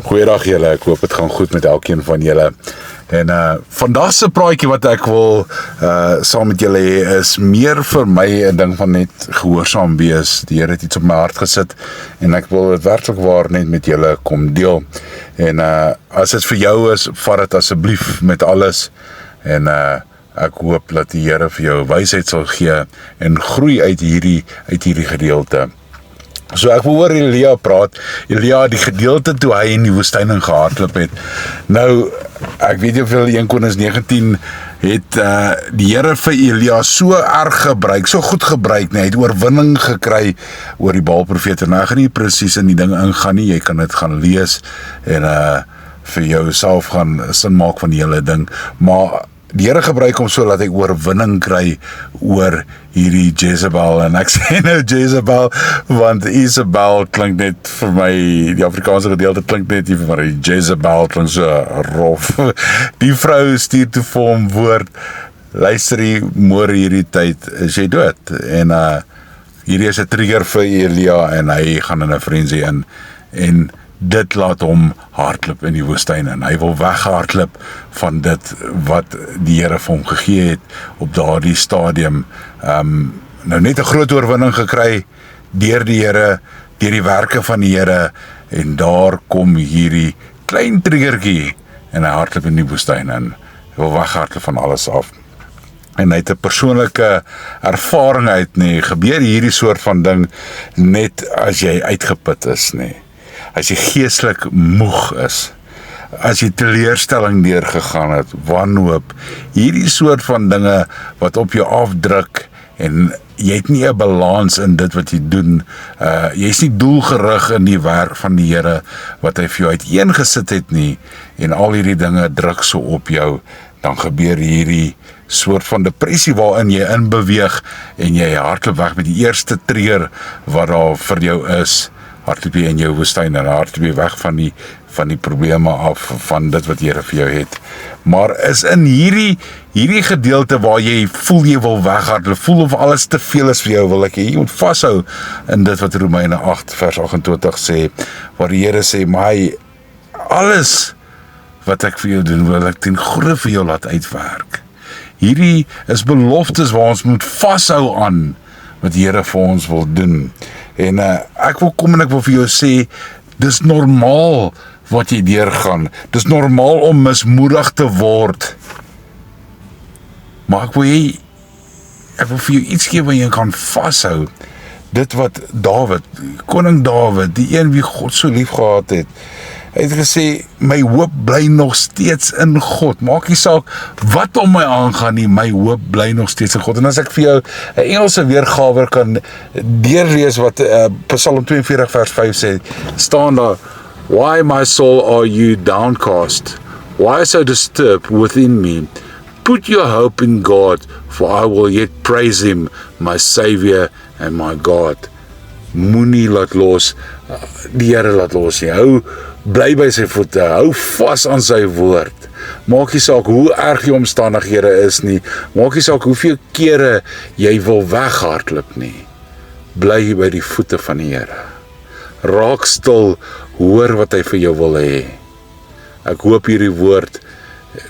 Goeiedag julle, ek hoop het gaan goed met elkeen van julle. En vandag se praatjie wat ek wil saam met julle hê is meer vir my 'n ding van net gehoorsaam wees. Die Here het iets op my hart gesit en ek wil dit werklik waar net met julle kom deel. En as dit vir jou is, vat dit asseblief met alles. En ek hoop dat die Here vir jou wysheid sal gee en groei uit hierdie gedeelte. So ek wil oor Elia praat. Elia, die gedeelte toe hy in die woestyn gehardloop het. Nou, ek weet nie hoeveel 1 Konings 19 het die Here vir Elia so erg gebruik, so goed gebruik, nee, hy het oorwinning gekry oor die Baal-profete. Nou, ek gaan nie presies in die ding ingaan nie, jy kan dit gaan lees en vir jouself gaan sin maak van die hele ding, maar die Here gebruik hom so dat hy oorwinning kry oor hierdie Jezebel, en ek sê nou Jezebel, want Isabel klink net vir my, die Afrikaanse gedeelte klink net nie vir my, Jezebel klink so rof. Die vrou stuur toe vir hom woord, luister die môre hierdie tyd, is jy dood? En hierdie is 'n trigger vir Elia, en hy gaan in 'n frenzy in, en dit laat hom hardloop in die woestyn, en hy wil weghardloop van dit wat die Here vir hom gegee het op daardie stadium. Nou net 'n groot oorwinning gekry deur die Here, deur die werke van die Here, en daar kom hierdie klein triggertjie en hy hardloop in die woestyn en wil weghardloop van alles af. En hy het 'n persoonlike ervaring uit, nee, gebeur hierdie soort van ding net as jy uitgeput is, nee. As jy geestelik moeg is, as jy teleurstelling deurgegaan het, wanhoop, hierdie soort van dinge wat op jou afdruk, en jy het nie 'n balans in dit wat jy doen, jy is nie doelgerig in die werk van die Here, wat hy vir jou uiteengesit het nie, en al hierdie dinge druk so op jou, dan gebeur hierdie soort van depressie waarin jy inbeweeg, en jy hardloop weg met die eerste trigger wat daar vir jou is, hardloop jy in jou woestyn en hardloop jy weg van die probleme af, van dit wat die Here vir jou het. Maar is in hierdie gedeelte waar jy voel jy wil weghardloop, voel of alles te veel is vir jou, wil ek jy moet vashou in dit wat Romeine 8 vers 28 sê, waar die Here sê, maar alles wat ek vir jou doen, wil ek ten goeie vir jou laat uitwerk. Hierdie is beloftes waar ons moet vashou aan wat die Here vir ons wil doen. En ek wil kom en ek wil vir jou sê, dis normaal wat jy deurgaan. Dis normaal om mismoedig te word. Maar ek wil vir jou iets gee wat jy kan vashou. Dit wat Dawid, koning Dawid, die een wie God so lief gehad het, hy het gesê, my hoop bly nog steeds in God. Maak nie saak wat om my aangaan nie, my hoop bly nog steeds in God. En as ek vir jou 'n Engelse weergawe kan deurlees wat Psalm 42 vers 5 sê, staan daar, why my soul are you downcast? Why so disturbed within me? Put your hope in God, for I will yet praise him, my Saviour and my God. Moenie laat los, die Here laat los nie. Hou bly by sy voete, hou vas aan sy woord. Maak nie saak hoe erg die omstandighede is nie, maak nie saak hoeveel kere jy wil weghardloop nie. Bly by die voete van die Here. Raak stil, hoor wat hy vir jou wil hê. Ek hoop hierdie woord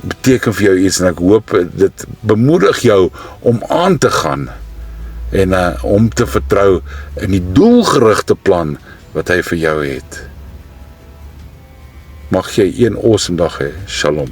beteken vir jou iets, en ek hoop dit bemoedig jou om aan te gaan, en om te vertrou in die doelgerigte plan wat hy vir jou het. Mag jy een awesome dag hê. Shalom.